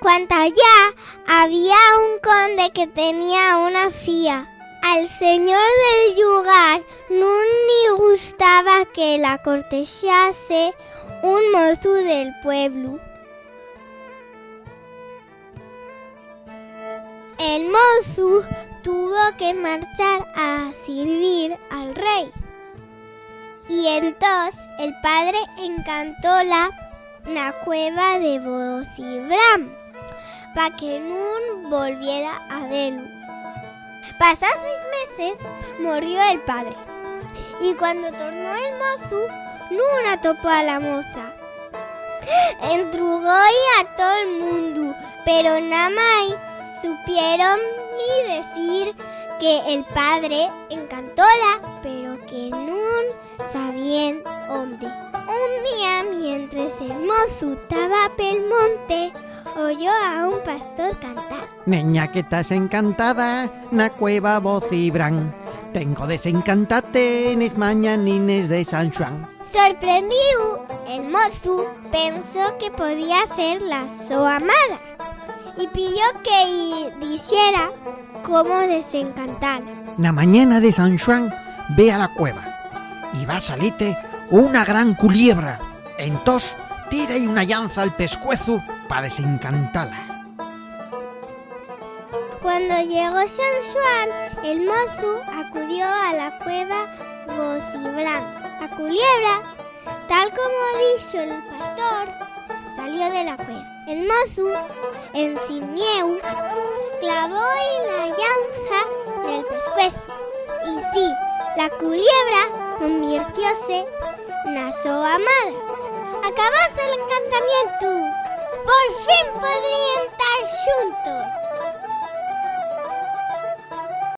Cuanto allá había un conde que tenía una fía. Al señor del lugar no ni gustaba que la cortejase un mozo del pueblo. El mozo tuvo que marchar a servir al rey. Y entonces el padre encantóla na cueva de Bocibram para que no volviera a verlo. Pasados 6 meses murió el padre y cuando tornó el mozo no atopó a la moza. Entrugó a todo el mundo, pero nada más supieron y decir que el padre encantóla, pero que no sabían dónde. Un día, mientras el mozo estaba pel monte, oyó a un pastor cantar. Neña que estás encantada, na cueva Bocibram. Tengo desencantate nes mañanines de San Juan. Sorprendido, el mozo pensó que podía ser la su amada y pidió que dijera cómo desencantarla. Na mañana de San Juan, ve a la cueva y va a salirte una gran culebra. Entonces, tira y una llanza al pescuezo para desencantarla. Cuando llegó San Juan, el mozo acudió a la cueva Bocibram. La culebra, tal como dijo el pastor, salió de la cueva. El mozo, en sin miedo, clavó la llanza en el pescuezo. Y sí, la culebra convirtióse en su amada. Acabase el encantamiento. Por fin podrían estar juntos.